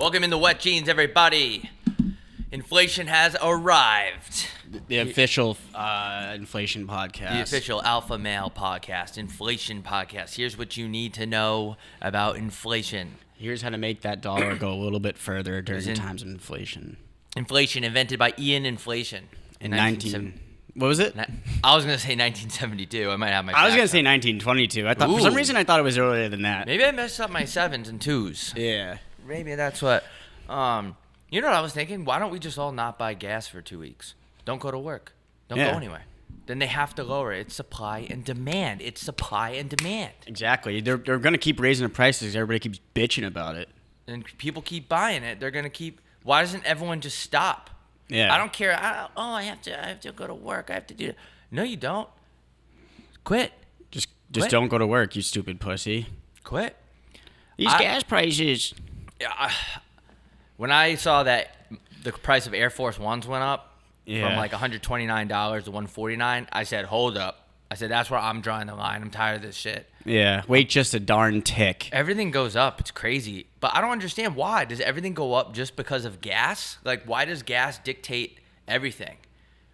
Welcome into Wet Jeans, everybody. Inflation has arrived. The official inflation podcast. The official alpha male podcast, inflation podcast. Here's what you need to know about inflation. Here's how to make that dollar go a little bit further during times of inflation. Inflation invented by Ian Inflation. In 19... What was it? I was going to say 1972. I might have my... I was going to say 1922. I thought for some reason I thought it was earlier than that. Maybe I messed up my 7s and 2s. Yeah. Maybe that's what... you know what I was thinking? Why don't we just all not buy gas for 2 weeks? Don't go to work. Don't go anywhere. Then they have to lower it. It's supply and demand. It's supply and demand. Exactly. They're going to keep raising the prices. Everybody keeps bitching about it. And people keep buying it. They're going to keep... Why doesn't everyone just stop? Yeah. I don't care. I have to go to work. I have to do it. No, you don't. Quit. Just Quit. don't go to work, you stupid pussy. Quit. These gas prices. When I saw that the price of Air Force Ones went up from like $129 to $149, I said, hold up. I said, that's where I'm drawing the line. I'm tired of this shit. Yeah, wait just a darn tick. Everything goes up. It's crazy. But I don't understand why. Does everything go up just because of gas? Like, why does gas dictate everything?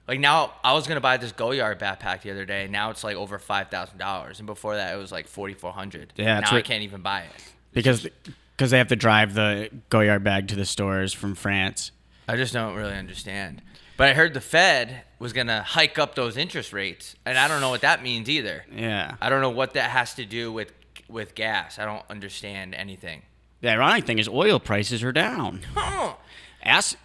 Like, now, I was going to buy this Go-Yard backpack the other day, and now it's like over $5,000. And before that, it was like $4,400. Yeah, now I can't even buy it. Because they have to drive the Go-Yard bag to the stores from France. I just don't really understand. But I heard the Fed was going to hike up those interest rates, and I don't know what that means either. Yeah. I don't know what that has to do with gas. I don't understand anything. The ironic thing is oil prices are down. Huh.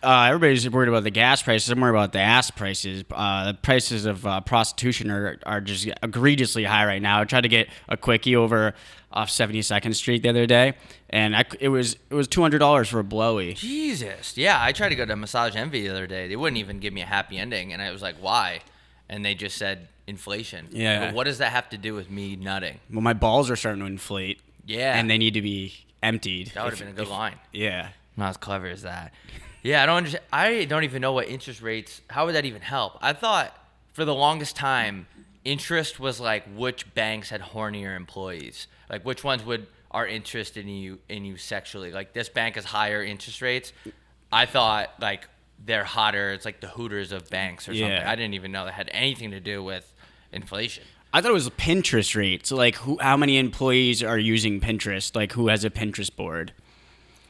Everybody's worried about the gas prices. I'm worried about the ass prices. The prices of prostitution are just egregiously high right now. I tried to get a quickie over off 72nd Street the other day, and it was $200 for a blowy. Jesus. Yeah, I tried to go to Massage Envy the other day. They wouldn't even give me a happy ending, and I was like, why? And they just said inflation. Yeah. But what does that have to do with me nutting? Well, my balls are starting to inflate. Yeah. And they need to be emptied. That would have been a good line. Yeah. Not as clever as that. Yeah, I don't understand. I don't even know what interest rates, how would that even help? I thought for the longest time, interest was like which banks had hornier employees. Like which ones are interested in you sexually. Like this bank has higher interest rates. I thought like they're hotter. It's like the Hooters of banks or something. I didn't even know that had anything to do with inflation. I thought it was Pinterest rates. Like how many employees are using Pinterest? Like who has a Pinterest board?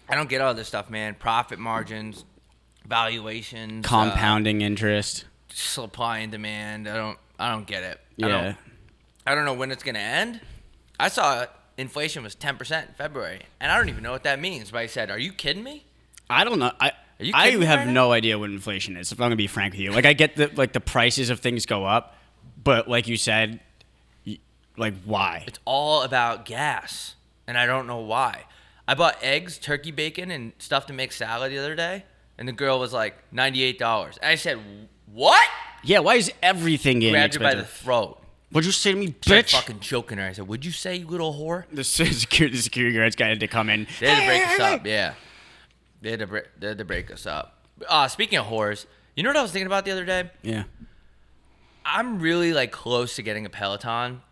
I don't get all this stuff, man. Profit margins, valuations, compounding interest, supply and demand. I don't get it. Yeah. I don't know when it's gonna end. I saw inflation was 10% in February, and I don't even know what that means. But I said, "Are you kidding me?" I don't know. I have no idea what inflation is. If I'm gonna be frank with you, like I get that like the prices of things go up, but like you said, like why? It's all about gas, and I don't know why. I bought eggs, turkey bacon, and stuff to make salad the other day, and the girl was like $98. And I said, "What?" Yeah, why is everything getting Grabbed expensive? her by the throat. What'd you say to me, She was bitch? fucking choking her. I said, "What'd you say, you little whore?" The security guards got to come in. They had to break us up. Yeah, they had to break us up. Speaking of whores, you know what I was thinking about the other day? Yeah. I'm really like close to getting a Peloton.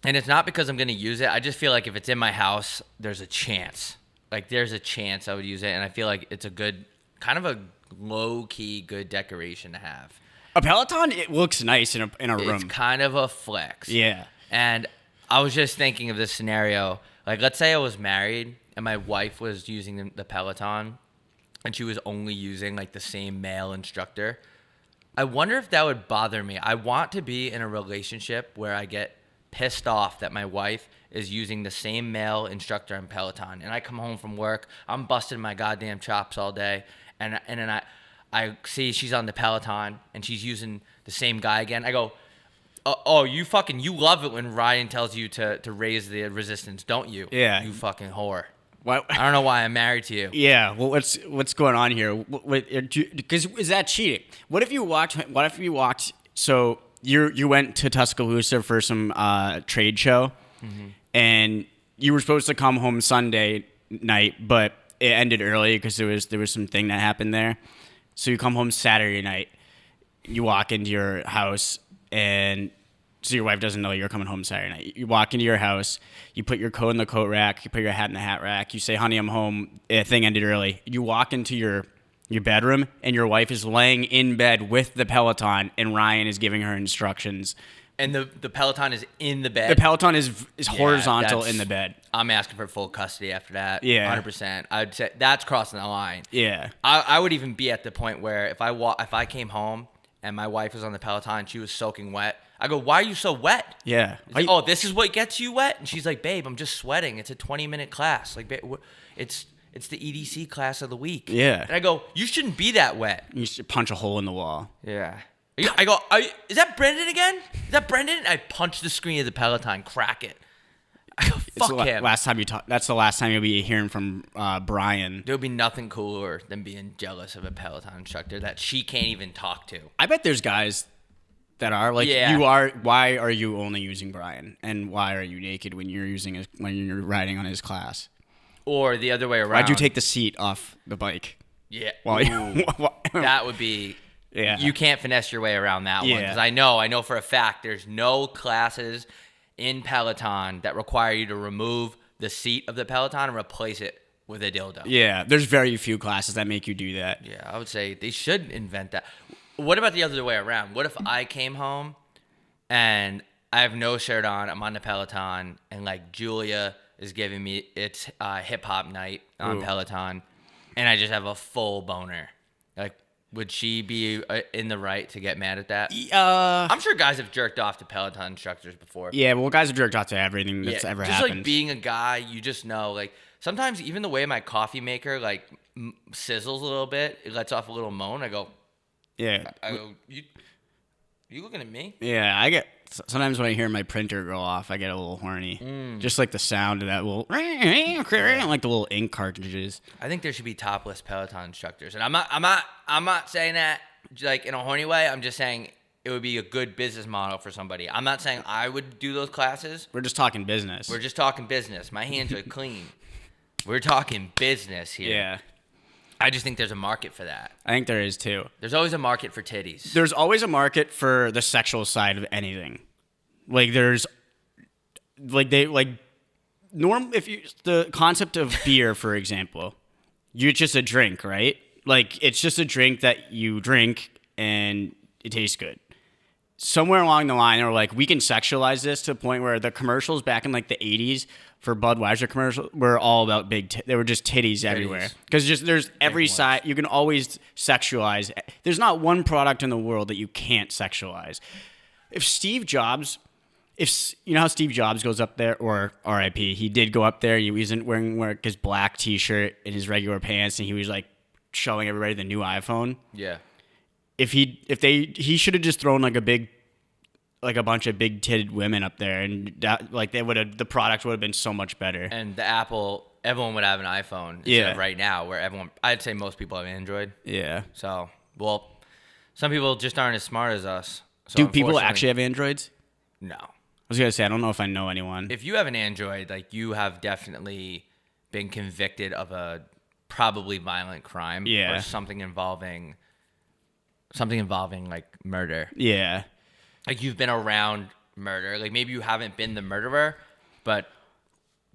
And it's not because I'm going to use it. I just feel like if it's in my house, there's a chance. Like, there's a chance I would use it. And I feel like it's a good, kind of a low-key good decoration to have. A Peloton, it looks nice in a room. It's kind of a flex. Yeah. And I was just thinking of this scenario. Like, let's say I was married and my wife was using the Peloton and she was only using, like, the same male instructor. I wonder if that would bother me. I want to be in a relationship where I get pissed off that my wife is using the same male instructor on Peloton, and I come home from work, I'm busting my goddamn chops all day, and then I see she's on the Peloton and she's using the same guy again. I go, oh, you love it when Ryan tells you to raise the resistance, don't you? Yeah. You fucking whore. What? I don't know why I'm married to you. Yeah. Well, what's going on here? Because is that cheating? What if you walked? So you went to Tuscaloosa for some trade show, and you were supposed to come home Sunday night, but it ended early because there was something that happened there. So you come home Saturday night. You walk into your house and so your wife doesn't know you're coming home Saturday night. You walk into your house, you put your coat in the coat rack, you put your hat in the hat rack, you say, honey, I'm home. Thing ended early. You walk into your bedroom, and your wife is laying in bed with the Peloton, and Ryan is giving her instructions. And the Peloton is in the bed. The Peloton is horizontal in the bed. I'm asking for full custody after that. Yeah. 100%. I'd say that's crossing the line. Yeah. I would even be at the point where if I came home and my wife was on the Peloton, she was soaking wet. I go, why are you so wet? Yeah. Like, oh, this is what gets you wet? And she's like, babe, I'm just sweating. It's a 20-minute class. Like, babe, it's the EDC class of the week. Yeah. And I go, you shouldn't be that wet. You should punch a hole in the wall. Yeah. I go, is that Brendan again? Is that Brendan? I punch the screen of the Peloton, crack it. I go, fuck him. That's the last time you'll be hearing from Brian. There would be nothing cooler than being jealous of a Peloton instructor that she can't even talk to. I bet there's guys that are like, Yeah. you are. Why are you only using Brian? And why are you naked when you're when you're riding on his class? Or the other way around. Why'd you take the seat off the bike? Yeah. That would be. Yeah. You can't finesse your way around that one. Yeah. Because I know for a fact there's no classes in Peloton that require you to remove the seat of the Peloton and replace it with a dildo. Yeah, there's very few classes that make you do that. Yeah, I would say they should invent that. What about the other way around? What if I came home and I have no shirt on, I'm on the Peloton, and like Julia is giving me it's hip hop night on Peloton, and I just have a full boner? Like, would she be in the right to get mad at that? I'm sure guys have jerked off to Peloton instructors before. Yeah, well, guys have jerked off to everything that's ever just happened. Like being a guy, you just know. Like sometimes even the way my coffee maker like sizzles a little bit, it lets off a little moan. I go, you looking at me? Yeah, I get sometimes when I hear my printer go off, I get a little horny. Just like the sound of that little, like the little ink cartridges. I think there should be topless Peloton instructors, and I'm not saying that like in a horny way. I'm just saying it would be a good business model for somebody. I'm not saying I would do those classes. We're just talking business. We're just talking business. My hands are clean. We're talking business here. Yeah. I just think there's a market for that. I think there is too. There's always a market for titties. There's always a market for the sexual side of anything. Like there's, like they like, if you the concept of beer, for example, it's just a drink, right? Like it's just a drink that you drink and it tastes good. Somewhere along the line, they were like, we can sexualize this to the point where the commercials back in like the 80s for Budweiser commercials were all about they were just titties everywhere. Because there's every side, you can always sexualize. There's not one product in the world that you can't sexualize. If Steve Jobs, you know how Steve Jobs goes up there, or R.I.P., he did go up there, he wasn't wearing his black t-shirt and his regular pants, and he was like showing everybody the new iPhone. Yeah. He should have just thrown like a bunch of big titted women up there, and that, like the product would have been so much better. And everyone would have an iPhone. Yeah. Right now, where I'd say most people have Android. Yeah. So, well, some people just aren't as smart as us. So Do people actually have Androids? No. I was gonna say I don't know if I know anyone. If you have an Android, like you have definitely been convicted of a probably violent crime. Yeah. Or something involving like murder. Yeah. Like you've been around murder. Like maybe you haven't been the murderer, but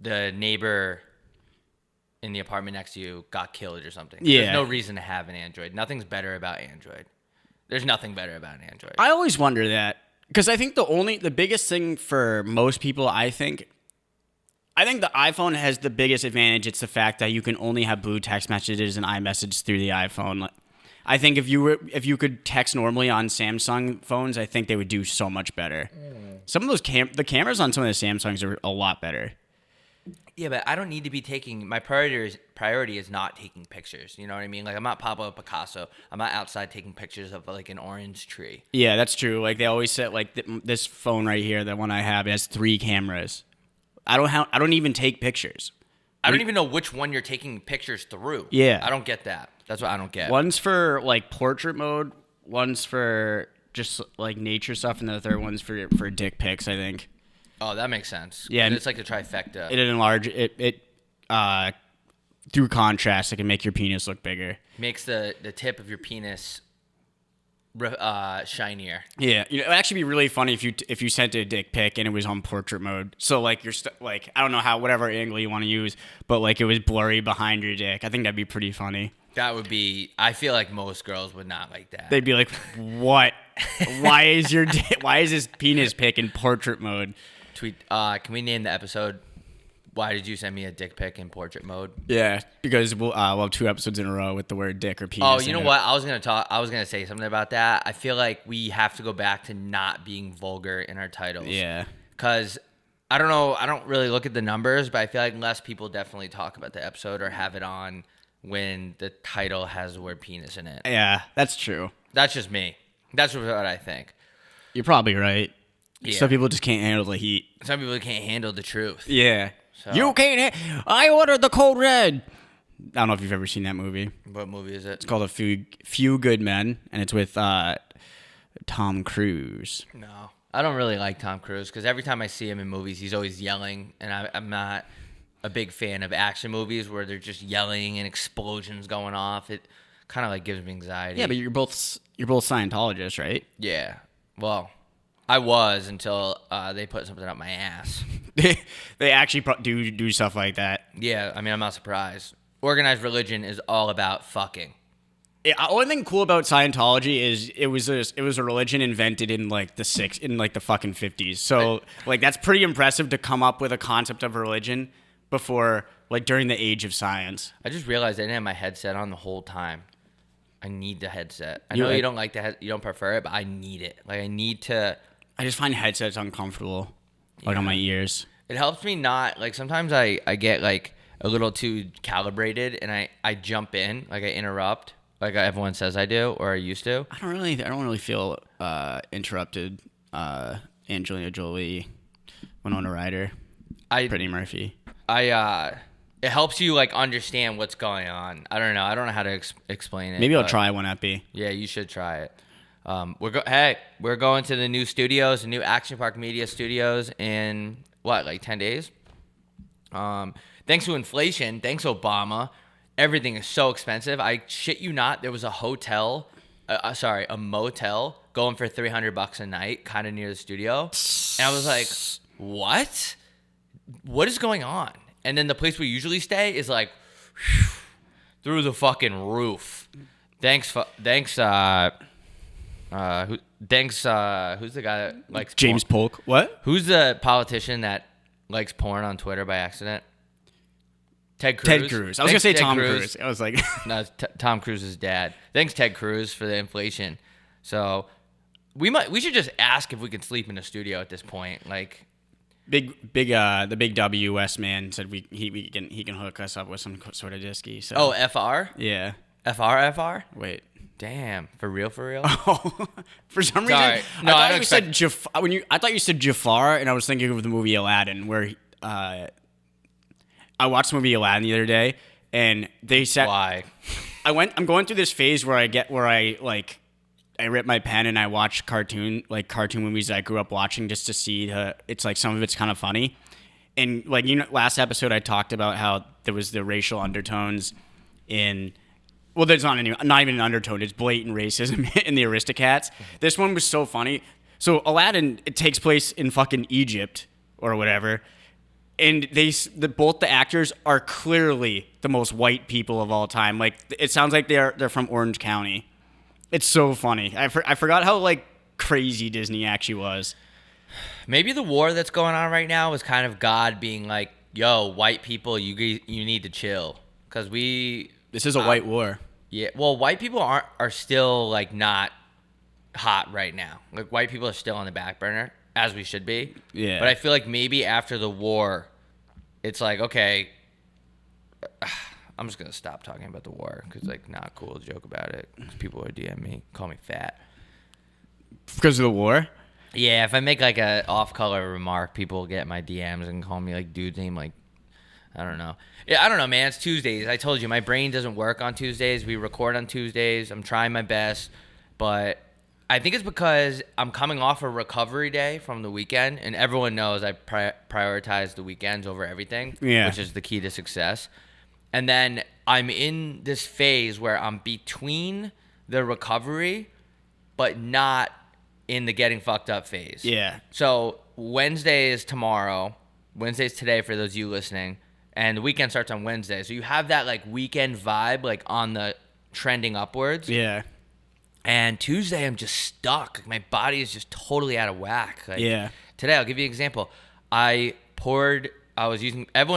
the neighbor in the apartment next to you got killed or something. Yeah. There's no reason to have an Android. Nothing's better about Android. There's nothing better about an Android. I always wonder that, because I think the biggest thing for most people, I think the iPhone has the biggest advantage. It's the fact that you can only have blue text messages and iMessage through the iPhone. I think if you could text normally on Samsung phones, I think they would do so much better. Some of those the cameras on some of the Samsungs are a lot better. Yeah, but I don't need to be taking my priority is not taking pictures. You know what I mean? Like I'm not Pablo Picasso. I'm not outside taking pictures of like an orange tree. Yeah, that's true. Like they always said, like this phone right here, the one I have, has 3 cameras. I don't even take pictures. I don't even know which one you're taking pictures through. Yeah. I don't get that. That's what I don't get. One's for like portrait mode, one's for just like nature stuff, and the third one's for dick pics, I think. Oh, that makes sense. Yeah, it's like a trifecta. It enlarge it through contrast. It can make your penis look bigger. Makes the tip of your penis shinier. Yeah, it would actually be really funny if you sent a dick pic and it was on portrait mode. So like like I don't know how whatever angle you want to use, but like it was blurry behind your dick. I think that'd be pretty funny. That would be. I feel like most girls would not like that. They'd be like, "What? Why is his penis pic in portrait mode?" Tweet. Can we name the episode? Why did you send me a dick pic in portrait mode? Yeah, because we'll have 2 episodes in a row with the word dick or penis. Oh, you know what? I was gonna say something about that. I feel like we have to go back to not being vulgar in our titles. Yeah. Because I don't know. I don't really look at the numbers, but I feel like less people definitely talk about the episode or have it on when the title has the word penis in it. Yeah, that's true. That's just me. That's what I think. You're probably right. Yeah. Some people just can't handle the heat. Some people can't handle the truth. Yeah. So. You can't. I ordered the Code Red. I don't know if you've ever seen that movie. What movie is it? It's called A Few Good Men, and it's with Tom Cruise. No, I don't really like Tom Cruise because every time I see him in movies, he's always yelling, and I'm not a big fan of action movies where they're just yelling and explosions going off. It kind of like gives me anxiety. Yeah, but you're both Scientologists, right? Yeah. Well, I was until they put something up my ass. They actually do stuff like that. Yeah, I mean, I'm not surprised. Organized religion is all about fucking. Yeah, only thing cool about Scientology is it was a religion invented in like the fucking 50s. So like that's pretty impressive to come up with a concept of a religion before like during the age of science. I just realized I didn't have my headset on the whole time. I need the headset. I know you don't like you don't prefer it, but I need it. Like I need to. I just find headsets uncomfortable, like on my ears. It helps me not like sometimes I get like a little too calibrated and I jump in, like I interrupt, like everyone says I do or I used to. I don't really feel interrupted. Angelina Jolie, Winona Ryder, Brittany Murphy. It helps you like understand what's going on. I don't know how to explain it. Maybe I'll try one Epi. Yeah, you should try it. We're going to the new studios, the new Action Park Media Studios in like 10 days. Thanks to inflation, thanks Obama, everything is so expensive. I shit you not, there was a motel going for $300 a night, kind of near the studio, and I was like, what? What is going on? And then the place we usually stay is like through the fucking roof. Who's the guy that likes James porn? Polk? What? Who's the politician that likes porn on Twitter by accident? Ted Cruz. Ted Cruz. I was gonna say Tom Cruise. I was like, no, Tom Cruise's dad. Thanks, Ted Cruz, for the inflation. So we should just ask if we can sleep in the studio at this point. Like the big WS man said he can hook us up with some sort of disky. So. Oh, FR? Yeah. FR? Wait. Damn, for real? Oh, for some reason, Sorry. No, I thought you said I thought you said Jafar, and I was thinking of the movie Aladdin, where I watched the movie Aladdin the other day, and they said why? I'm going through this phase where I rip my pen and I watch cartoon movies that I grew up watching just to see it's like some of it's kind of funny, and like last episode I talked about how there was the racial undertones in. Well, there's not even an undertone. It's blatant racism in the Aristocats. This one was so funny. So Aladdin, it takes place in fucking Egypt or whatever, and both the actors are clearly the most white people of all time. Like it sounds like they're from Orange County. It's so funny. I forgot how like crazy Disney actually was. Maybe the war that's going on right now is kind of God being like, "Yo, white people, you need to chill," because This is a white war. Yeah, well, white people are still like not hot right now. Like white people are still on the back burner, as we should be. Yeah. But I feel like maybe after the war, it's like, okay, I'm just gonna stop talking about the war because like not cool to joke about it. 'Cause people would DM me, call me fat. Because of the war? Yeah, if I make like a off-color remark, people will get my DMs and call me like dude's name, like. I don't know. Yeah, I don't know, man. It's Tuesdays. I told you, my brain doesn't work on Tuesdays. We record on Tuesdays. I'm trying my best. But I think it's because I'm coming off a recovery day from the weekend. And everyone knows I prioritize the weekends over everything, which is the key to success. And then I'm in this phase where I'm between the recovery but not in the getting fucked up phase. Yeah. So Wednesday is tomorrow. Wednesday's today for those of you listening. And the weekend starts on Wednesday. So you have that like weekend vibe like on the trending upwards. Yeah. And Tuesday I'm just stuck. Like, my body is just totally out of whack. Like, Yeah. Today, I'll give you an example. Everyone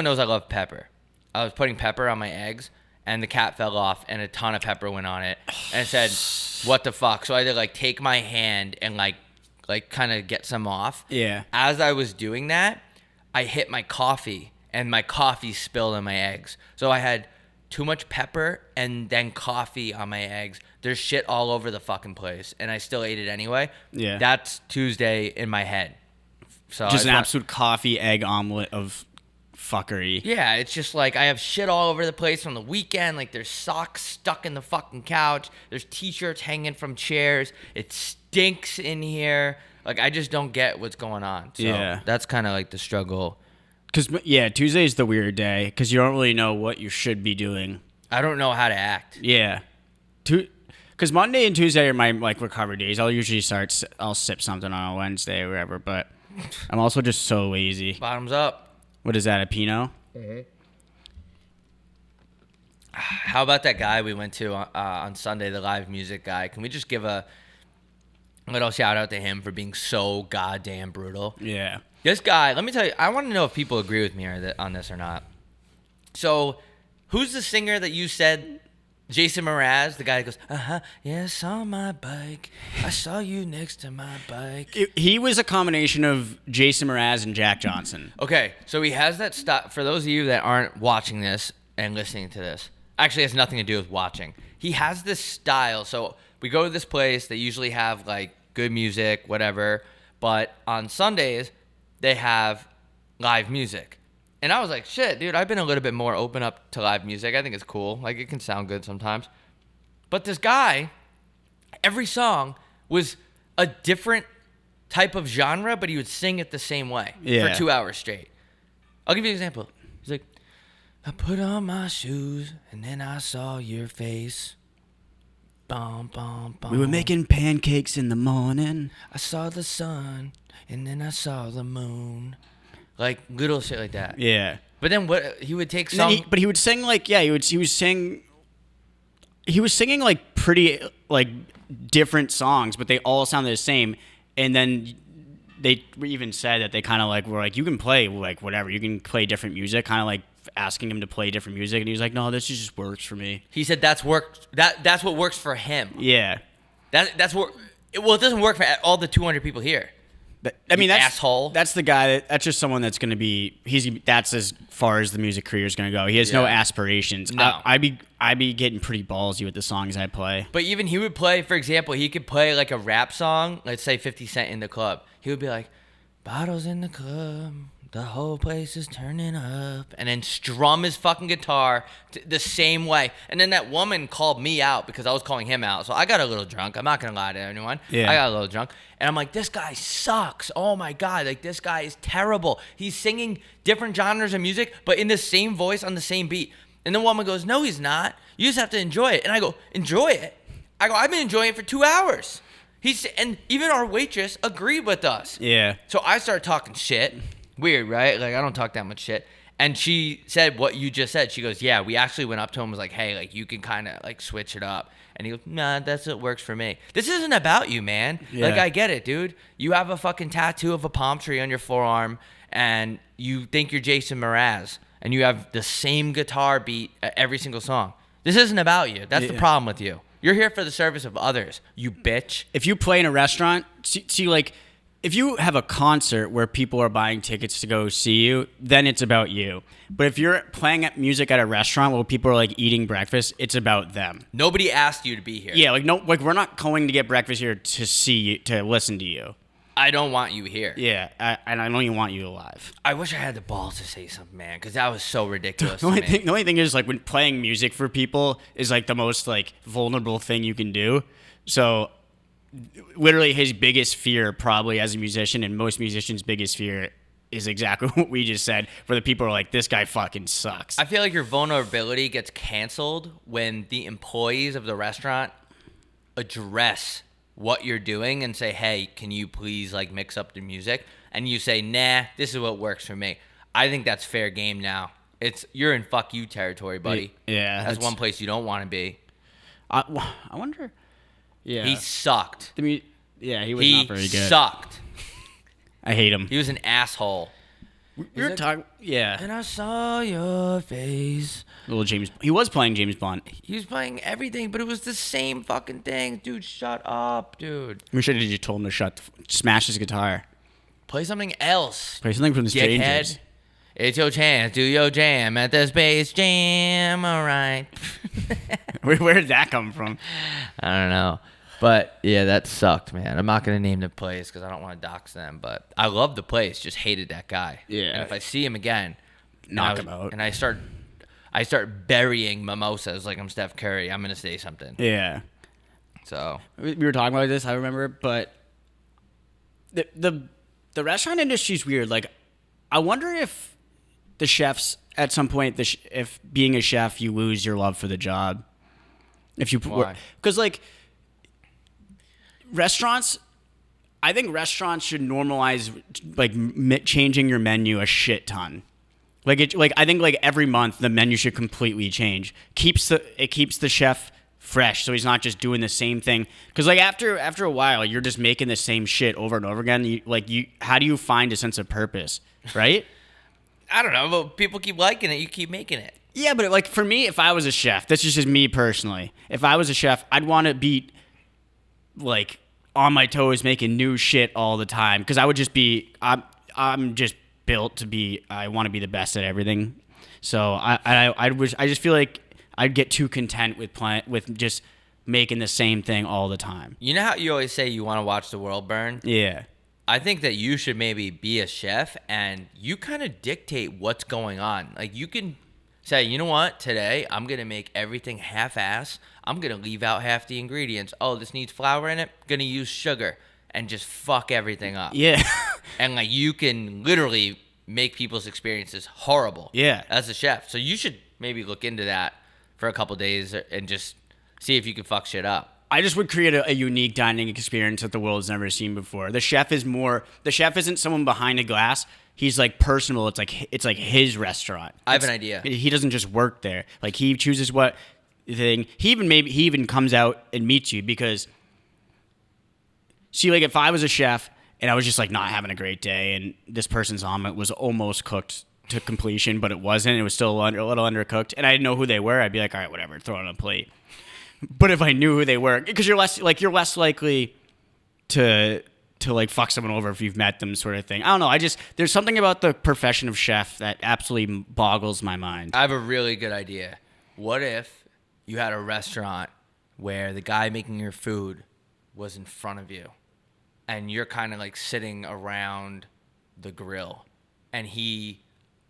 knows I love pepper. I was putting pepper on my eggs, and the cap fell off, and a ton of pepper went on it. And it said, what the fuck? So I had to, like, take my hand and, like kind of get some off. Yeah. As I was doing that, I hit my coffee, and my coffee spilled on my eggs. So I had too much pepper and then coffee on my eggs. There's shit all over the fucking place, and I still ate it anyway. Yeah. That's Tuesday in my head. So Just an absolute coffee egg omelet of fuckery. Yeah, it's just like I have shit all over the place on the weekend. Like there's socks stuck in the fucking couch. There's t-shirts hanging from chairs. It stinks in here. Like I just don't get what's going on. So Yeah. that's kind of like the struggle. Because, yeah, Tuesday's the weird day because you don't really know what you should be doing. I don't know how to act. Yeah. Because Monday and Tuesday are my, like, recovery days. I'll sip something on a Wednesday or whatever, but I'm also just so lazy. Bottoms up. What is that, a Pinot? How about that guy we went to on Sunday, the live music guy? Can we just give a little shout out to him for being so goddamn brutal? Yeah. This guy, let me tell you, I want to know if people agree with me on this or not. So, who's the singer that you said? Jason Mraz, the guy that goes, yes, on my bike. I saw you next to my bike. He was a combination of Jason Mraz and Jack Johnson. Okay, so he has that stuff. For those of you that aren't watching this and listening to this, actually has nothing to do with watching. He has this style. So, we go to this place. They usually have, like, good music, whatever. But on Sundays, they have live music. And I was like, shit, dude, I've been a little bit more open up to live music. I think it's cool. Like, it can sound good sometimes. But this guy, every song was a different type of genre, but he would sing it the same way for 2 hours straight. I'll give you an example. He's like, I put on my shoes, and then I saw your face. Bum, bum, bum. We were making pancakes in the morning. I saw the sun, and then I saw the moon. Like, little shit like that. Yeah. But then what he would take some... But he would sing, like, yeah, he was singing, like, pretty, like, different songs, but they all sounded the same. And then they even said that they kind of, like, were like, you can play, like, whatever. You can play different music, kind of, like, asking him to play different music. And he was like, no, this just works for me. He said that's what works for him. Yeah. That's what... Well, it doesn't work for all the 200 people here. I mean, asshole. That's the guy. That's just someone that's going to be. That's as far as the music career is going to go. He has no aspirations. No. I'd be getting pretty ballsy with the songs I play. But even he would play, for example, he could play like a rap song. Let's say 50 Cent in the club. He would be like, "Bottles in the club, the whole place is turning up," and then strum his fucking guitar the same way. And then that woman called me out because I was calling him out. So I got a little drunk. I'm not gonna lie to anyone. Yeah. I got a little drunk. And I'm like, this guy sucks. Oh my God. Like, this guy is terrible. He's singing different genres of music, but in the same voice on the same beat. And the woman goes, no, he's not. You just have to enjoy it. And I go, enjoy it? I go, I've been enjoying it for 2 hours. And even our waitress agreed with us. Yeah. So I started talking shit. Weird, right? Like, I don't talk that much shit. And she said what you just said. She goes, yeah, we actually went up to him and was like, hey, like, you can kind of, like, switch it up. And he goes, nah, that's what works for me. This isn't about you, man. Yeah. Like, I get it, dude. You have a fucking tattoo of a palm tree on your forearm, and you think you're Jason Mraz, and you have the same guitar beat at every single song. This isn't about you. That's the problem with you. You're here for the service of others, you bitch. If you play in a restaurant, see, like, if you have a concert where people are buying tickets to go see you, then it's about you. But if you're playing music at a restaurant where people are like eating breakfast, it's about them. Nobody asked you to be here. Yeah, like we're not going to get breakfast here to see you, to listen to you. I don't want you here. Yeah, and I don't even want you alive. I wish I had the balls to say something, man, because that was so ridiculous. The only thing is, like, when playing music for people is like the most like vulnerable thing you can do. So literally his biggest fear probably as a musician, and most musicians' biggest fear, is exactly what we just said, where the people are like, this guy fucking sucks. I feel like your vulnerability gets canceled when the employees of the restaurant address what you're doing and say, hey, can you please like mix up the music? And you say, nah, this is what works for me. I think that's fair game now. You're in fuck you territory, buddy. Yeah. That's one place you don't want to be. I wonder. Yeah. He sucked. Yeah, he was not very good. He sucked. I hate him. He was an asshole. We were talking. Yeah. And I saw your face. Little James. He was playing James Bond. He was playing everything, but it was the same fucking thing. Dude, shut up, dude. We should have just told him to smash his guitar. Play something else. Play something from the Strangers. Dickhead. It's your chance. Do your jam at the Space Jam. All right. Where did that come from? I don't know. But, yeah, that sucked, man. I'm not going to name the place because I don't want to dox them. But I love the place. Just hated that guy. Yeah. And if I see him again. Knock him out. And I start burying mimosas like I'm Steph Curry, I'm going to say something. Yeah. So. We were talking about this, I remember. But the restaurant industry is weird. Like, I wonder if the chefs, at some point, if being a chef, you lose your love for the job. Why? Because, like, restaurants, I think restaurants should normalize, like, changing your menu a shit ton. I think, like, every month, the menu should completely change. It keeps the chef fresh, so he's not just doing the same thing. Because, like, after a while, you're just making the same shit over and over again. How do you find a sense of purpose, right? I don't know, but people keep liking it. You keep making it. Yeah, but like for me, if I was a chef, this is just me personally. If I was a chef, I'd want to be like on my toes, making new shit all the time. Because I would just be, I'm just built to be. I want to be the best at everything. So I just feel like I'd get too content with just making the same thing all the time. You know how you always say you want to watch the world burn? Yeah. I think that you should maybe be a chef and you kind of dictate what's going on. Like you can say, you know what, today I'm going to make everything half-ass. I'm going to leave out half the ingredients. Oh, this needs flour in it. Going to use sugar and just fuck everything up. Yeah. And like you can literally make people's experiences horrible. Yeah. As a chef. So you should maybe look into that for a couple days and just see if you can fuck shit up. I just would create a unique dining experience that the world's never seen before. The chef isn't someone behind a glass. He's like personal. It's like his restaurant. I have an idea. He doesn't just work there. Like he chooses what thing. He even comes out and meets you because see, like if I was a chef and I was just like not having a great day and this person's omelet was almost cooked to completion, but it wasn't. It was still a little undercooked, and I didn't know who they were. I'd be like, all right, whatever, throw it on a plate. But if I knew who they were, because you're less likely to like fuck someone over if you've met them, sort of thing. I don't know. There's something about the profession of chef that absolutely boggles my mind. I have a really good idea. What if you had a restaurant where the guy making your food was in front of you, and you're kind of like sitting around the grill, and he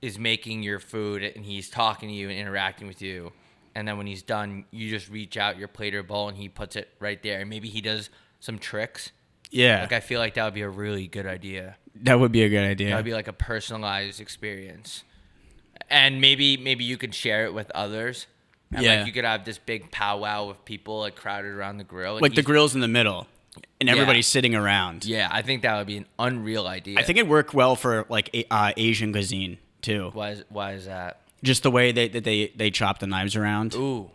is making your food, and he's talking to you and interacting with you. And then when he's done, you just reach out your plate or bowl, and he puts it right there. And maybe he does some tricks. Yeah. Like, I feel like that would be a really good idea. That would be a good idea. That would be like a personalized experience. And maybe you could share it with others. And yeah. Like, you could have this big powwow of people, like, crowded around the grill. Like the grill's in the middle, and everybody's sitting around. Yeah, I think that would be an unreal idea. I think it'd work well for, like, Asian cuisine, too. Why is that? Just the way they chop the knives around. Ooh,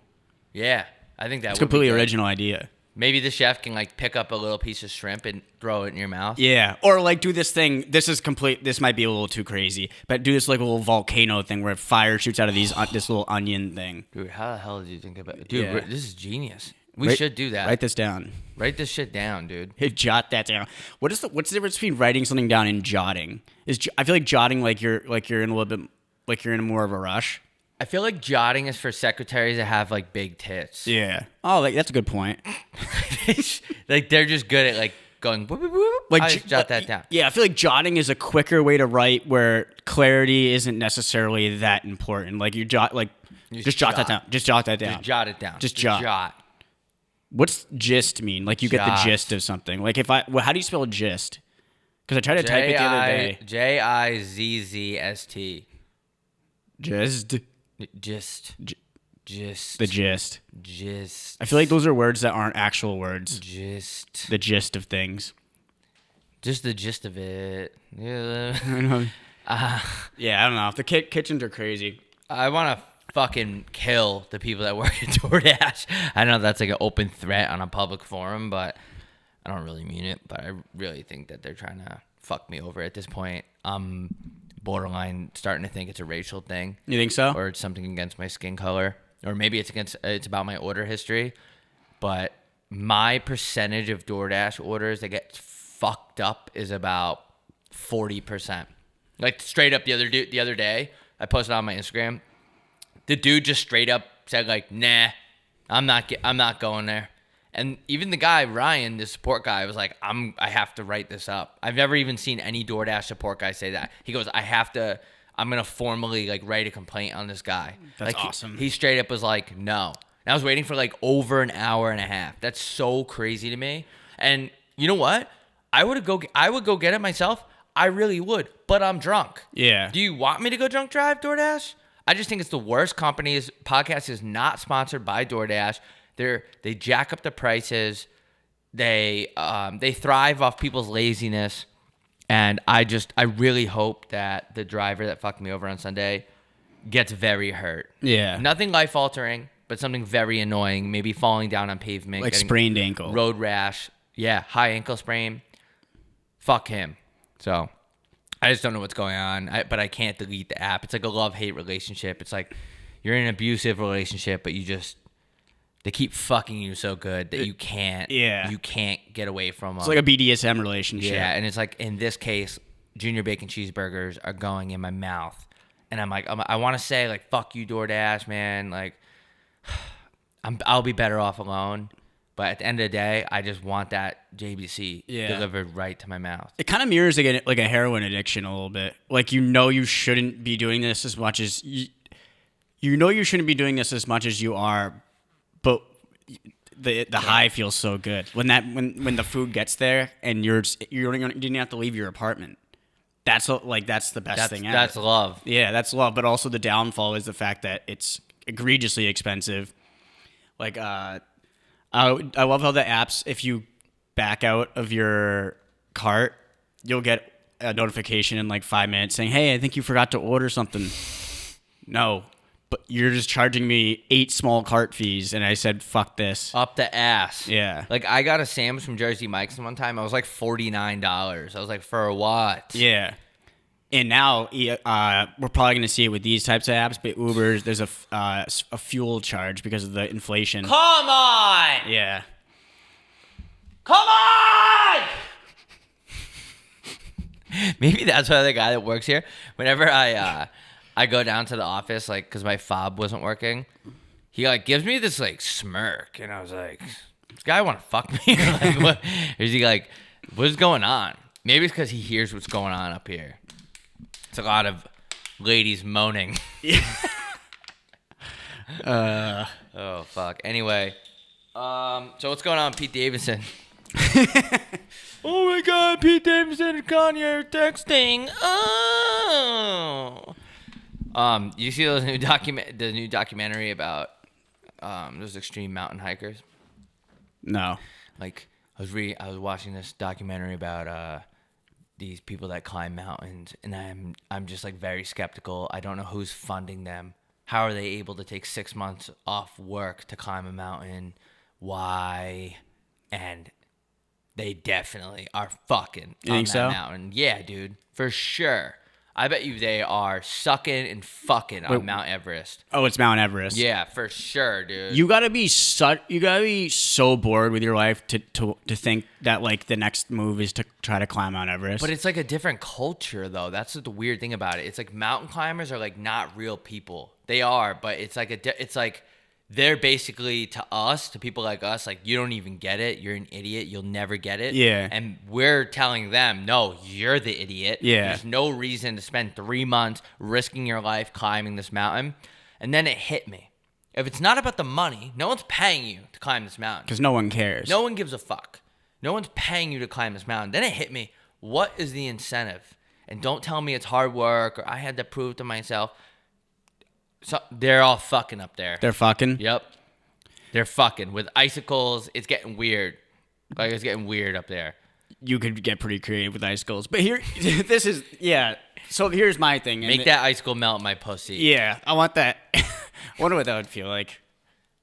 yeah. I think that's a completely original idea. Maybe the chef can like pick up a little piece of shrimp and throw it in your mouth. Yeah, or like do this thing. This might be a little too crazy, but do this like a little volcano thing where fire shoots out of this little onion thing. Dude, how the hell did you think about it? Dude, Yeah. This is genius. We should do that. Write this down. Write this shit down, dude. Hey, jot that down. What's the difference between writing something down and jotting? I feel like jotting like you're in a little bit like you're in more of a rush. I feel like jotting is for secretaries that have like big tits. Yeah. Oh, like that's a good point. Like they're just good at like going whoop, whoop, whoop. Like I just jot that down. Yeah, I feel like jotting is a quicker way to write where clarity isn't necessarily that important. Like just jot that down. Just jot that down. Just jot it down. Just jot. What's gist mean? Like you get the gist of something. Like how do you spell gist? Because I tried to type it the other day. Jizzzt. Just. Just. Just The gist. Just. I feel like those are words that aren't actual words. Just. The gist of things. Just the gist of it. Yeah. Yeah, I don't know. The kitchens are crazy. I want to fucking kill the people that work at DoorDash. I know that's like an open threat on a public forum, but I don't really mean it. But I really think that they're trying to fuck me over at this point. I'm borderline starting to think it's a racial thing. You think so? Or it's something against my skin color. Or maybe it's about my order history. But my percentage of DoorDash orders that get fucked up is about 40%. Like straight up the other day, I posted on my Instagram. The dude just straight up said like, "Nah, I'm not going there." And even the guy Ryan, the support guy, was like, I have to write this up." I've never even seen any DoorDash support guy say that. He goes, I'm gonna formally like write a complaint on this guy. That's like, awesome. He straight up was like, "No." And I was waiting for like over an hour and a half. That's so crazy to me. And you know what? I would go get it myself. I really would, but I'm drunk. Yeah. Do you want me to go drunk drive DoorDash? I just think it's the worst company. Podcast is not sponsored by DoorDash. They jack up the prices. They thrive off people's laziness, and I really hope that the driver that fucked me over on Sunday gets very hurt. Yeah. Nothing life altering, but something very annoying. Maybe falling down on pavement, Like getting sprained ankle. road rash. Yeah, high ankle sprain. Fuck him. So I just don't know what's going on. But I can't delete the app. It's like a love-hate relationship. It's like you're in an abusive relationship, but they keep fucking you so good that you can't get away from them. It's like a BDSM relationship. Yeah, and it's like in this case, junior bacon cheeseburgers are going in my mouth, and I'm like, I want to say like, "Fuck you, DoorDash, man." Like, I'll be better off alone. But at the end of the day, I just want that JBC delivered right to my mouth. It kind of mirrors like a heroin addiction a little bit. Like, you shouldn't be doing this as much as you shouldn't be doing this as much as you are, but the high feels so good when the food gets there and you didn't have to leave your apartment. That's the best thing ever. That's love. Yeah, that's love. But also the downfall is the fact that it's egregiously expensive. Like, I love how the apps, if you back out of your cart, you'll get a notification in like 5 minutes saying, "Hey, I think you forgot to order something." No, but you're just charging me 8 small cart fees, and I said, "Fuck this." Up the ass. Yeah. Like, I got a sandwich from Jersey Mike's one time. I was like $49. I was like, for what? Yeah. And now we're probably going to see it with these types of apps, but Uber's, there's a fuel charge because of the inflation. Come on! Yeah. Come on! Maybe that's why the guy that works here, whenever I go down to the office, like, because my fob wasn't working, he like gives me this like smirk, and I was like, "This guy want to fuck me?" Like, what is he like? What's going on? Maybe it's because he hears what's going on up here. It's a lot of ladies moaning. Oh fuck. Anyway, so what's going on, Pete Davidson? Oh my God, Pete Davidson and Kanye are texting. Oh. You see those the new documentary about those extreme mountain hikers? No. Like I was watching this documentary about these people that climb mountains, and I'm just like very skeptical. I don't know who's funding them. How are they able to take 6 months off work to climb a mountain? Why? And they definitely are fucking You on think that so? mountain. Yeah, dude, for sure. I bet you they are sucking and fucking on Mount Everest. Oh, it's Mount Everest. Yeah, for sure, dude. You gotta be so bored with your life to think that like the next move is to try to climb Mount Everest. But it's like a different culture, though. That's the weird thing about it. It's like mountain climbers are like not real people. They are, but it's like it's like they're basically to us, to people like us, like you don't even get it. You're an idiot. You'll never get it. Yeah. And we're telling them, no, you're the idiot. Yeah. There's no reason to spend 3 months risking your life climbing this mountain. And then it hit me. If it's not about the money, no one's paying you to climb this mountain. Because no one cares. No one gives a fuck. No one's paying you to climb this mountain. Then it hit me. What is the incentive? And don't tell me it's hard work or I had to prove to myself. So they're all fucking up there. They're fucking. Yep. They're fucking with icicles. It's getting weird. Like it's getting weird up there. You could get pretty creative with icicles, but here, this is So here's my thing. Make that icicle melt my pussy. Yeah, I want that. I wonder what that would feel like.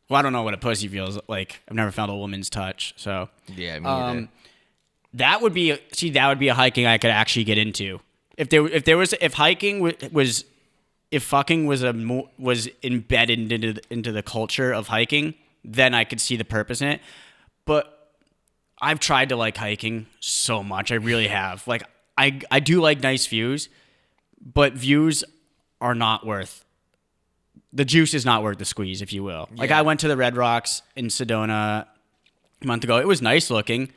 Well, I don't know what a pussy feels like. I've never felt a woman's touch, so Yeah, me either. that would be a hiking I could actually get into. If hiking was if fucking was embedded into the culture of hiking, then I could see the purpose in it. But I've tried to like hiking so much. I really have. Like I do like nice views, but views are not worth the juice is not worth the squeeze, if you will. Like I went to the Red Rocks in Sedona a month ago. It was nice looking,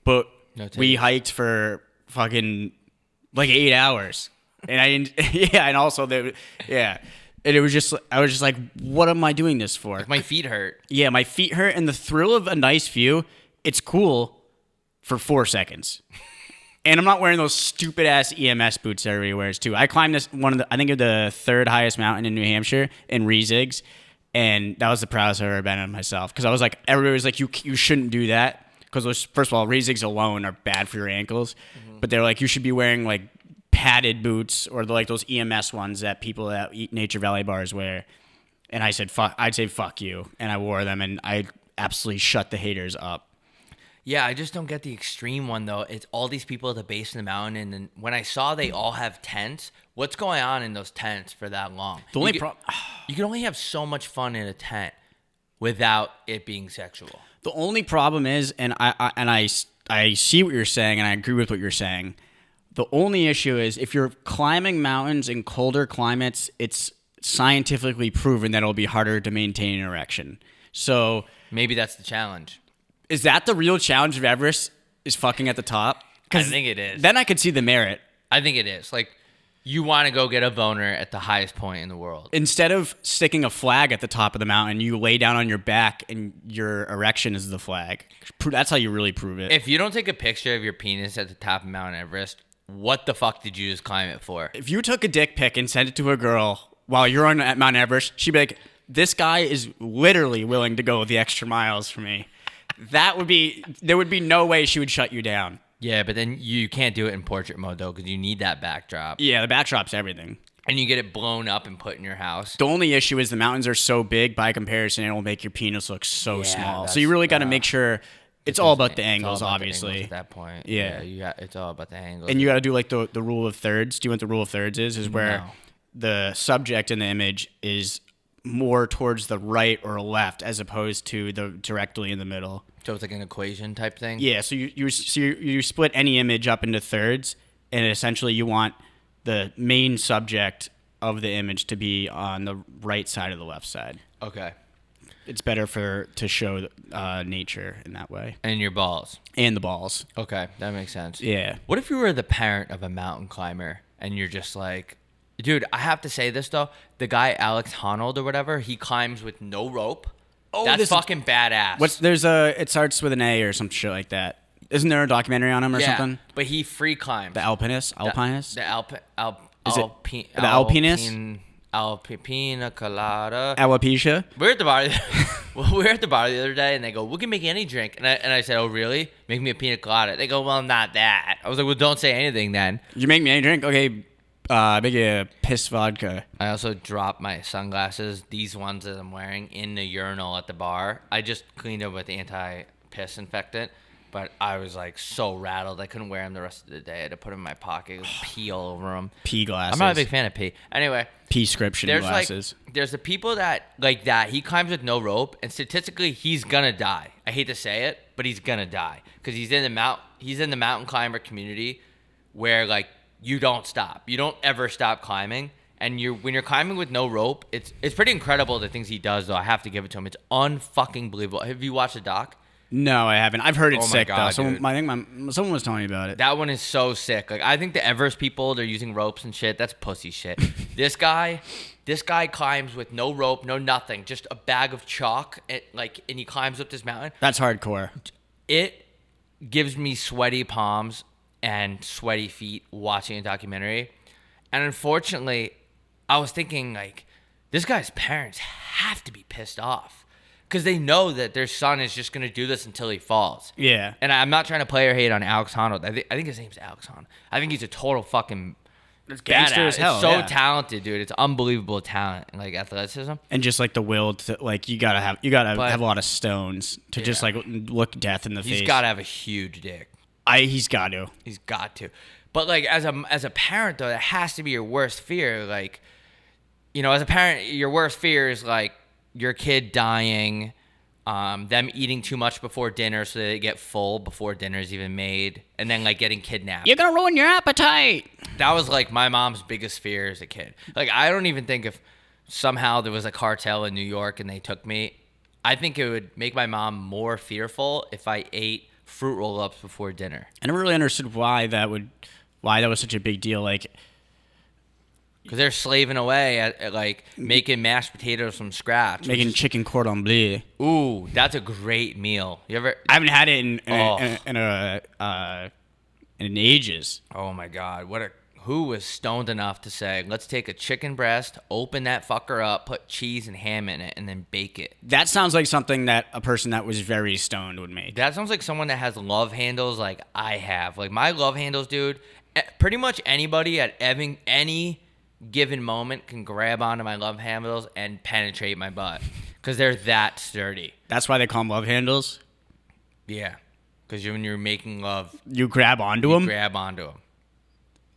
but we hiked for fucking like 8 hours. And and also and it was just, I was just like, what am I doing this for? Like my feet hurt. Yeah, my feet hurt, and the thrill of a nice view, it's cool for 4 seconds. And I'm not wearing those stupid ass EMS boots everybody wears too. I climbed I think of the third highest mountain in New Hampshire in Riesigs, and that was the proudest I've ever been of myself. Because I was like, everybody was like, you shouldn't do that. Because first of all, Riesigs alone are bad for your ankles. Mm-hmm. But they're like, you should be wearing like padded boots or like those EMS ones that people that eat Nature Valley bars wear. And I said, I'd say fuck you. And I wore them, and I absolutely shut the haters up. Yeah, I just don't get the extreme one, though. It's all these people at the base of the mountain, and then when I saw they all have tents, what's going on in those tents for that long? The only you can only have so much fun in a tent without it being sexual. The only problem is, and I see what you're saying, and I agree with what you're saying. The only issue is if you're climbing mountains in colder climates, it's scientifically proven that it'll be harder to maintain an erection. So maybe that's the challenge. Is that the real challenge of Everest? Is fucking at the top? I think it is. Then I could see the merit. I think it is. Like, you want to go get a boner at the highest point in the world. Instead of sticking a flag at the top of the mountain, you lay down on your back and your erection is the flag. That's how you really prove it. If you don't take a picture of your penis at the top of Mount Everest, what the fuck did you just climb it for? If you took a dick pic and sent it to a girl while you're at Mount Everest, she'd be like, this guy is literally willing to go the extra miles for me. There would be no way she would shut you down. Yeah, but then you can't do it in portrait mode, though, because you need that backdrop. Yeah, the backdrop's everything. And you get it blown up and put in your house. The only issue is the mountains are so big, by comparison, it'll make your penis look so small. So you really got to make sure it's all about the angles, obviously. The angles at that point. Yeah. It's all about the angles. And you got to do like the rule of thirds. Do you know what the rule of thirds is? Is where the subject in the image is more towards the right or left as opposed to the directly in the middle. So it's like an equation type thing? Yeah, so you split any image up into thirds, and essentially you want the main subject of the image to be on the right side of the left side. Okay. It's better to show nature in that way. And your balls. And the balls. Okay, that makes sense. Yeah. What if you were the parent of a mountain climber and you're just like, dude, I have to say this, though. The guy, Alex Honold or whatever, he climbs with no rope. Oh, that's fucking badass. It starts with an A or some shit like that. Isn't there a documentary on him or something? But he free climbs. The alpinist? The Alpina Colada. Alopecia? We're at the bar. We were at the bar the other day, and they go, "We can make any drink." And I said, "Oh, really? Make me a pina colada." They go, "Well, not that." I was like, "Well, don't say anything then." You make me any drink? Okay. Make a piss vodka. I also dropped my sunglasses, these ones that I'm wearing, in the urinal at the bar. I just cleaned them with anti-piss infectant, but I was like so rattled I couldn't wear them the rest of the day. I had to put them in my pocket, pee all over them. Pee glasses. I'm not a big fan of pee. Anyway, pee-scription glasses. There's the people that like that. He climbs with no rope, and statistically, he's gonna die. I hate to say it, but he's gonna die because he's in the mountain climber community where like. You don't stop. You don't ever stop climbing. And when you're climbing with no rope, it's pretty incredible the things he does, though. I have to give it to him. It's unfucking believable. Have you watched the doc? No, I haven't. I've heard it's sick, though. Someone was telling me about it. That one is so sick. Like I think the Everest people, they're using ropes and shit. That's pussy shit. This guy climbs with no rope, no nothing, just a bag of chalk, and he climbs up this mountain. That's hardcore. It gives me sweaty palms and sweaty feet watching a documentary. And unfortunately, I was thinking like this guy's parents have to be pissed off because they know that their son is just going to do this until he falls. Yeah. And I'm not trying to play or hate on Alex Honold. I think his name's Alex Honold. I think he's a total fucking It's gangster badass. as hell. It's so yeah. talented, dude. It's unbelievable talent and like athleticism. And just like the will to like you gotta have have a lot of stones to just Yeah. like look death in the face. He's got to have a huge dick. He's got to. He's got to. But like as a parent though, that has to be your worst fear. Like, as a parent, your worst fear is like your kid dying, them eating too much before dinner so they get full before dinner's even made, and then like getting kidnapped. You're gonna ruin your appetite. That was like my mom's biggest fear as a kid. Like I don't even think if somehow there was a cartel in New York and they took me, I think it would make my mom more fearful if I ate fruit roll-ups before dinner. I never really understood why that was such a big deal. Like, because they're slaving away at like making mashed potatoes from scratch. making chicken cordon bleu. Ooh, that's a great meal. You ever? I haven't had it in ages. Oh my God! Who was stoned enough to say, let's take a chicken breast, open that fucker up, put cheese and ham in it, and then bake it? That sounds like something that a person that was very stoned would make. That sounds like someone that has love handles like I have. Like my love handles, dude. Pretty much anybody at any given moment can grab onto my love handles and penetrate my butt because they're that sturdy. That's why they call them love handles. Yeah, because when you're making love, You grab onto you them. grab onto them.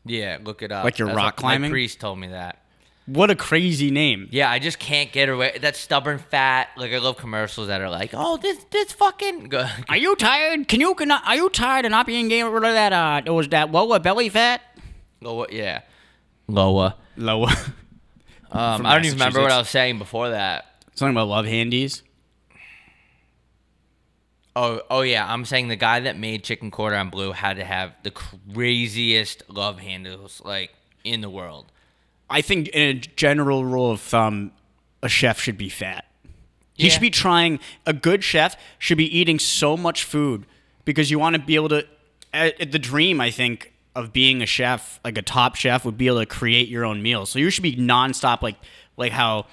Yeah, look it up. Like you're That's rock what climbing? My priest told me that. What a crazy name. Yeah, I just can't get away. That stubborn fat. Like I love commercials that are like, "Oh, this fucking." Are you tired? Are you tired of not being able rid of that? Was that lower belly fat? Loa, yeah. Loa. Lower. I don't even remember what I was saying before that. Something about love handies. Oh yeah. I'm saying the guy that made chicken cordon bleu had to have the craziest love handles like in the world. I think in a general rule of thumb, a chef should be fat. He Yeah. should be trying. A good chef should be eating so much food because you want to be able to. The dream, I think, of being a chef, like a top chef, would be able to create your own meals. So you should be nonstop, like how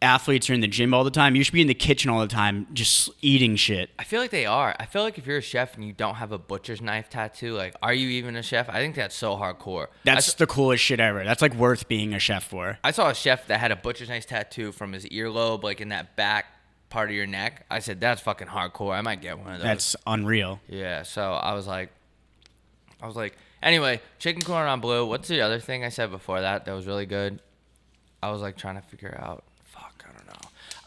athletes are in the gym all the time. You should be in the kitchen all the time, just eating shit. I feel like they are. I feel like if you're a chef and you don't have a butcher's knife tattoo, like, are you even a chef? I think that's so hardcore. That's the coolest shit ever. That's like worth being a chef for. I saw a chef that had a butcher's knife tattoo from his earlobe, like in that back part of your neck. I said, that's fucking hardcore. I might get one of those. That's unreal. Yeah, so I was like, anyway, chicken cordon bleu. What's the other thing I said before that was really good? I was like trying to figure out.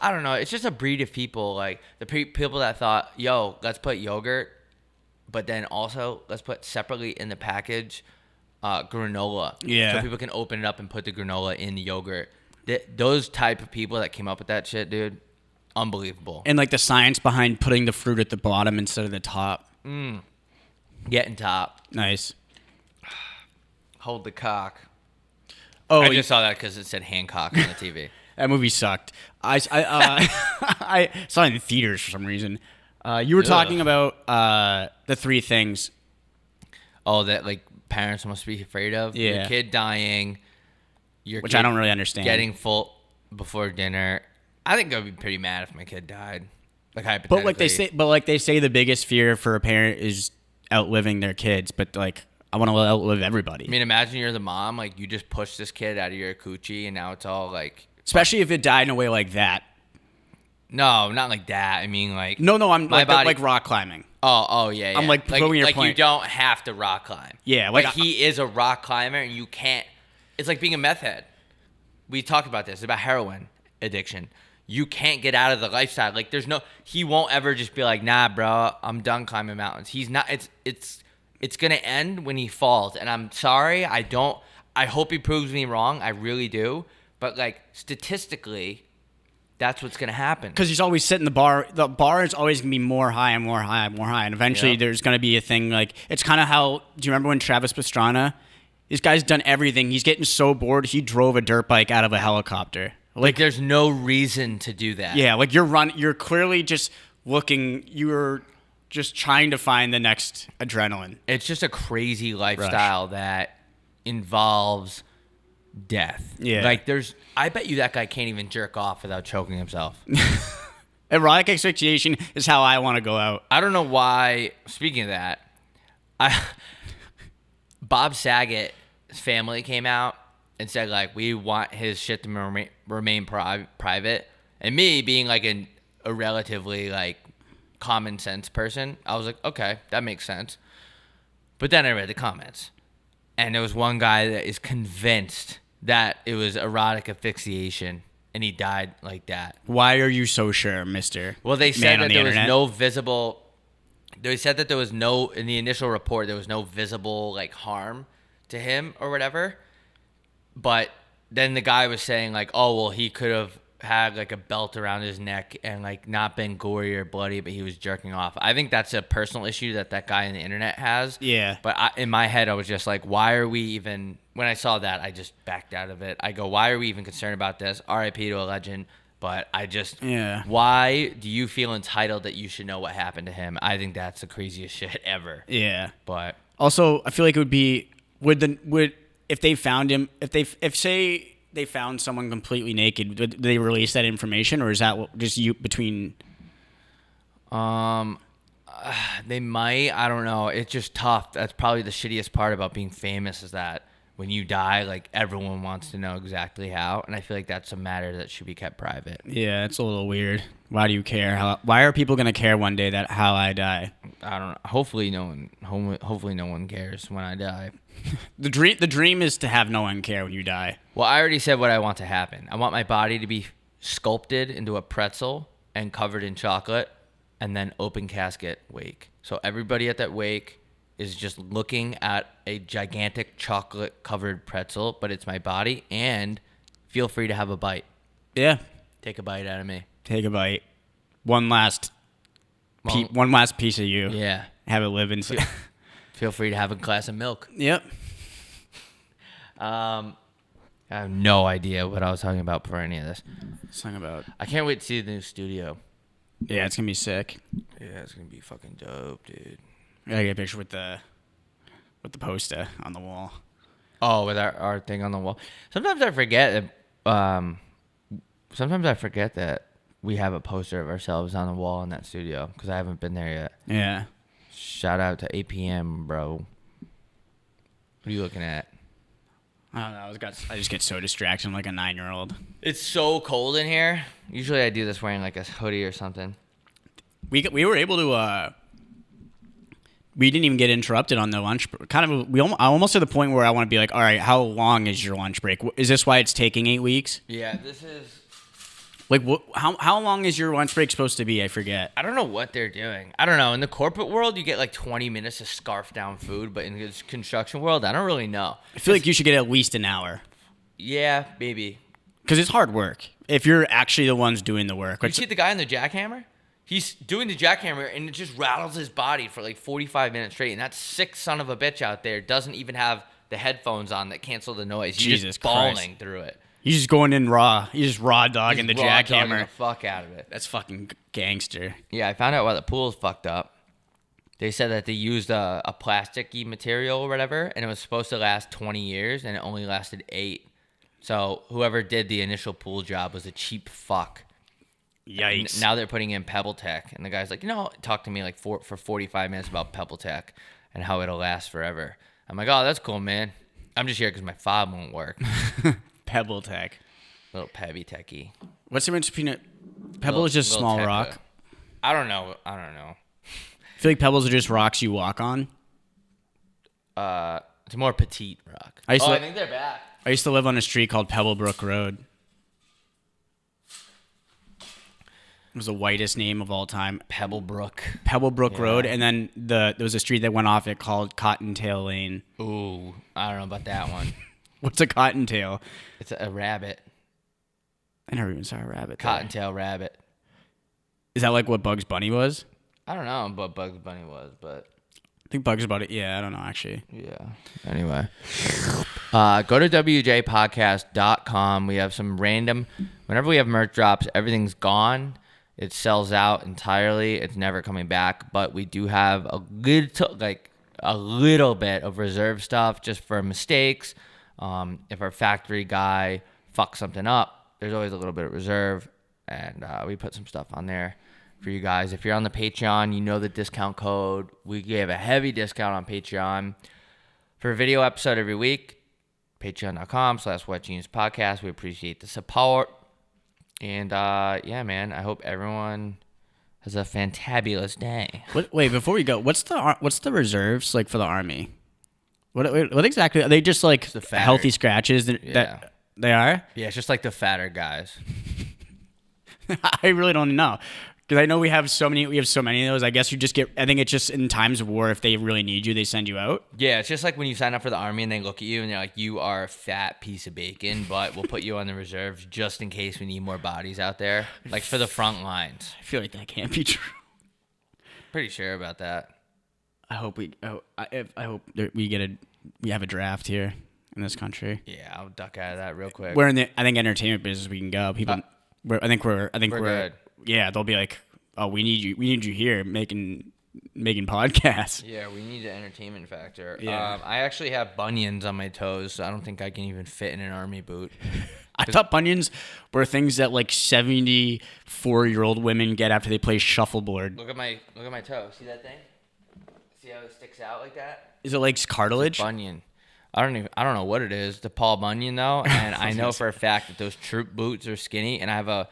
I don't know. It's just a breed of people, like the people that thought, yo, let's put yogurt, but then also let's put separately in the package granola. Yeah. So people can open it up and put the granola in the yogurt. Those type of people that came up with that shit, dude, unbelievable. And like the science behind putting the fruit at the bottom instead of the top. Getting top. Nice. Hold the cock. Oh, I just saw that because it said Hancock on the TV. That movie sucked. I saw it in theaters for some reason. You were talking about the three things. Oh, that like parents must be afraid of? Yeah. Your kid dying. Which I don't really understand. Getting full before dinner. I think I'd be pretty mad if my kid died. Like hypothetically. But like they say the biggest fear for a parent is outliving their kids, but like I want to outlive everybody. I mean, imagine you're the mom, like you just pushed this kid out of your coochie and now it's all like... Especially if it died in a way like that. No, not like that. I mean, like... No, I'm my like, body... like rock climbing. Oh, yeah. I'm like proving your like point. you don't have to rock climb. Yeah. Like he is a rock climber and you can't... It's like being a meth head. We talked about this, about heroin addiction. You can't get out of the lifestyle. Like there's no... He won't ever just be like, nah, bro, I'm done climbing mountains. He's not... It's going to end when he falls. And I'm sorry, I hope he proves me wrong. I really do. But, like, statistically, that's what's going to happen. Because he's always setting the bar. The bar is always going to be more high and more high and more high. And eventually there's going to be a thing like... It's kind of how... Do you remember when Travis Pastrana... This guy's done everything. He's getting so bored, he drove a dirt bike out of a helicopter. Like there's no reason to do that. Yeah, like you're clearly just looking... You're just trying to find the next adrenaline. It's just a crazy lifestyle that involves death. Yeah. Like I bet you that guy can't even jerk off without choking himself. Erotic asphyxiation is how I want to go out. I don't know why. Speaking of that, Bob Saget's family came out and said like we want his shit to remain private. And me being like a relatively like common sense person, I was like, okay, that makes sense. But then I read the comments, and there was one guy that is convinced that it was erotic asphyxiation, and he died like that. Why are you so sure, Mister? Well, they said that there was internet? no visible. They said that there was no, in the initial report, there was no visible like harm to him or whatever. But then the guy was saying like, oh well, he could have had like a belt around his neck and like not been gory or bloody, but he was jerking off. I think that's a personal issue that guy on the internet has. Yeah. But in my head, I was just like, why are we even? When I saw that, I just backed out of it. I go, why are we even concerned about this? R.I.P. to a legend. But I just, why do you feel entitled that you should know what happened to him? I think that's the craziest shit ever. Yeah. But also, I feel like it would be if they found him, if say they found someone completely naked, would they release that information, or is that just you between? They might. I don't know. It's just tough. That's probably the shittiest part about being famous is that when you die, like everyone wants to know exactly how, and I feel like that's a matter that should be kept private. Yeah, it's a little weird. Why do you care? Why are people gonna care one day that how I die? I don't know. Hopefully no one cares when I die. The dream is to have no one care when you die. Well, I already said what I want to happen. I want my body to be sculpted into a pretzel and covered in chocolate, and then open casket wake. So everybody at that wake is just looking at a gigantic chocolate covered pretzel, but it's my body, and feel free to have a bite. Yeah. Take a bite out of me. Take a bite. One last piece of you. Yeah. Have it live inside. Feel free to have a glass of milk. Yep. I have no idea what I was talking about for any of this. Something about. I can't wait to see the new studio. Yeah, it's gonna be sick. Yeah, it's gonna be fucking dope, dude. I gotta get a picture with the poster on the wall. Oh, with our thing on the wall. Sometimes I forget that we have a poster of ourselves on the wall in that studio because I haven't been there yet. Yeah. Shout out to APM, bro. What are you looking at? I don't know. I just get so distracted. I'm like a 9-year-old. It's so cold in here. Usually I do this wearing like a hoodie or something. We were able to. We didn't even get interrupted on the lunch. I'm almost to the point where I want to be like, all right, how long is your lunch break? Is this why it's taking 8 weeks? Yeah, this is. Like, how long is your lunch break supposed to be? I forget. I don't know what they're doing. I don't know. In the corporate world, you get like 20 minutes to scarf down food, but in the construction world, I don't really know. I feel like you should get at least an hour. Yeah, maybe. Because it's hard work. If you're actually the ones doing the work. You see the guy in the jackhammer? He's doing the jackhammer, and it just rattles his body for like 45 minutes straight. And that sick son of a bitch out there doesn't even have the headphones on that cancel the noise. He's Jesus just bawling Christ. through it. He's just going in raw. He's just raw dogging the Dogging jackhammer. the fuck out of it. That's fucking gangster. Yeah, I found out why the pool's fucked up. They said that they used a plasticky material or whatever, and it was supposed to last 20 years, and it only lasted 8. So whoever did the initial pool job was a cheap fuck. Yikes. And now they're putting in Pebble Tech, and the guy's like, talk to me like for 45 minutes about Pebble Tech and how it'll last forever. I'm like, oh, that's cool, man. I'm just here because my fob won't work. Pebble Tech. Little Pebby Techie. What's the difference between it? Pebble is just small rock. I don't know. I feel like pebbles are just rocks you walk on. It's a more petite rock. I think they're back. I used to live on a street called Pebblebrook Road. It was the whitest name of all time. Pebblebrook Road, and then there was a street that went off it called Cottontail Lane. Ooh, I don't know about that one. What's a cottontail? It's a rabbit. I never even saw a rabbit. Cottontail rabbit. Is that like what Bugs Bunny was? I don't know what Bugs Bunny was, but I think Bugs Bunny. Yeah, I don't know actually. Yeah. Anyway, go to wjpodcast.com. We have some random. Whenever we have merch drops, everything's gone. It sells out entirely. It's never coming back. But we do have a little bit of reserve stuff just for mistakes. If our factory guy fucks something up, there's always a little bit of reserve, and we put some stuff on there for you guys. If you're on the Patreon, you know the discount code. We gave a heavy discount on Patreon for a video episode every week. Patreon.com/WetJeansPodcast. We appreciate the support. And yeah, man, I hope everyone has a fantabulous day. Wait, before we go, what's the reserves like for the Army? What exactly are they? Just like the fatter, healthy scratches that they are? Yeah, it's just like the fatter guys. I really don't know. Because I know we have so many of those. I guess you just get. I think it's just in times of war, if they really need you, they send you out. Yeah, it's just like when you sign up for the Army and they look at you and they're like, "You are a fat piece of bacon, but we'll put you on the reserves just in case we need more bodies out there, like for the front lines." I feel like that can't be true. Pretty sure about that. I hope we have a draft here in this country. Yeah, I'll duck out of that real quick. We're in the entertainment business. We can go. People, I think we're good. Yeah, they'll be like, "Oh, we need you here making podcasts." Yeah, we need an entertainment factor. Yeah. I actually have bunions on my toes, so I don't think I can even fit in an Army boot. I thought bunions were things that like 74-year-old women get after they play shuffleboard. Look at my toe. See that thing? See how it sticks out like that? Is it like cartilage? Bunion. I don't know what it is. The Paul Bunyan though, and I know for a fact that those troop boots are skinny, and I have a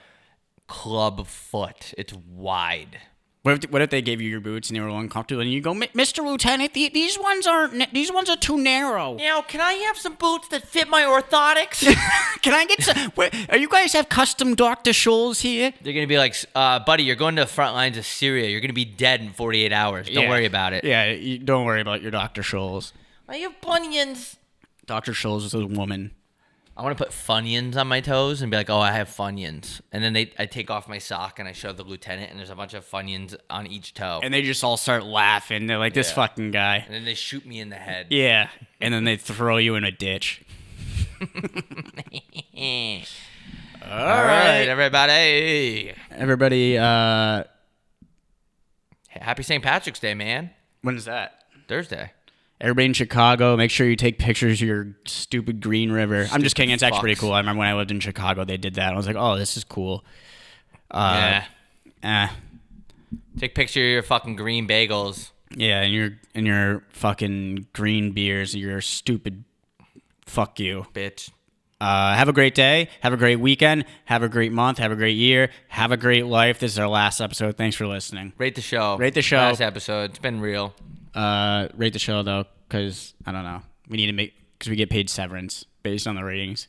club foot. It's wide. What if they gave you your boots and they were uncomfortable and you go, "Mr. Lieutenant, these ones are too narrow." Now, can I have some boots that fit my orthotics? Can I get some? Are you guys have custom Dr. Scholl's here? They're gonna be like, buddy, you're going to the front lines of Syria. You're gonna be dead in 48 hours. Don't worry about it. Yeah, don't worry about your Dr. Scholl's. I have bunions. Dr. Scholl's is a woman. I want to put Funyuns on my toes and be like, "Oh, I have Funyuns." And then I take off my sock and I show the lieutenant, and there's a bunch of Funyuns on each toe. And they just all start laughing. They're like, "This fucking guy." And then they shoot me in the head. Yeah. And then they throw you in a ditch. All right, everybody. Everybody, Happy St. Patrick's Day, man. when is that? Thursday. Everybody in Chicago, make sure you take pictures of your stupid Green River. I'm just kidding. It's actually pretty cool. I remember when I lived in Chicago, they did that. I was like, "Oh, this is cool." Take a picture of your fucking green bagels. Yeah, and your fucking green beers, your stupid fuck you. Bitch. Have a great day. Have a great weekend. Have a great month. Have a great year. Have a great life. This is our last episode. Thanks for listening. Rate the show. Rate the show. Last episode. It's been real. Rate the show, though, because, I don't know. We need to because we get paid severance based on the ratings.